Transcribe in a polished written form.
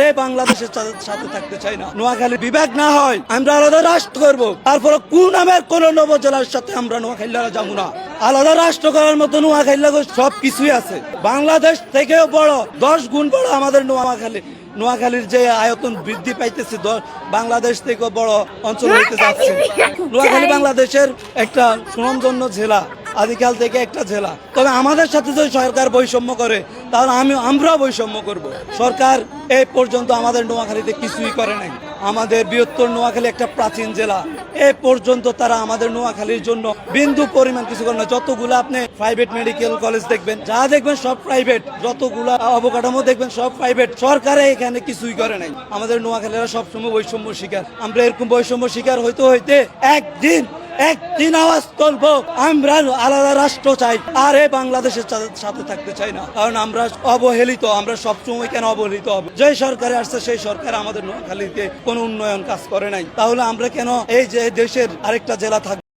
এই বাংলাদেশের সাথে থাকতে চাই না। নোয়াখালী বিভাগ না হয় আমরা আলাদা রাষ্ট্র করবো, তারপরে কোন নামের কোন নবজেলার সাথে আমরা নোয়াখালীরা যাবো না। আলাদা রাষ্ট্র করার মতো নোয়াখালী সব কিছুই আছে। বাংলাদেশ থেকেও বড় 10 গুণ বড় আমাদের নোয়াখালী। নোয়াখালীর যে আয়তন বৃদ্ধি পাইতেছে বাংলাদেশ থেকে বড় অঞ্চল হইতে যাচ্ছে। নোয়াখালী বাংলাদেশের একটা সুনামধন্য জেলা, আদিকাল থেকে একটা জেলা। তবে আমাদের সাথে যদি সরকার বৈষম্য করে তাহলে আমরাও বৈষম্য করব। সরকার এই পর্যন্ত আমাদের নোয়াখালীতে কিছুই করে নাই। আমাদের বৃহত্তর নোয়াখালী একটা প্রাচীন জেলা, এ পর্যন্ত তারা আমাদের নোয়াখালীর জন্য বিন্দু পরিমাণ কিছু করে না। যতগুলো আপনি প্রাইভেট মেডিকেল কলেজ দেখবেন, যা দেখবেন সব প্রাইভেট, যতগুলো অবকাঠামো দেখবেন সব প্রাইভেট। সরকারে এখানে কিছুই করে নাই। আমাদের নোয়াখালীরা সবসময় বৈষম্য শিকার। আমরা এরকম বৈষম্য শিকার হইতে হইতে একদিন আওয়াজ তুলবো, আমরা আলাদা রাষ্ট্র চাই, আর এই বাংলাদেশের সাথে থাকতে চাই না। কারণ আমরা অবহেলিত, আমরা সবসময় কেন অবহেলিত হবে? যে সরকারে আসছে সেই সরকার আমাদের নোয়াখালীতে কোনো উন্নয়ন কাজ করে নাই, তাহলে আমরা কেন এই যে দেশের আরেকটা জেলা থাকবে?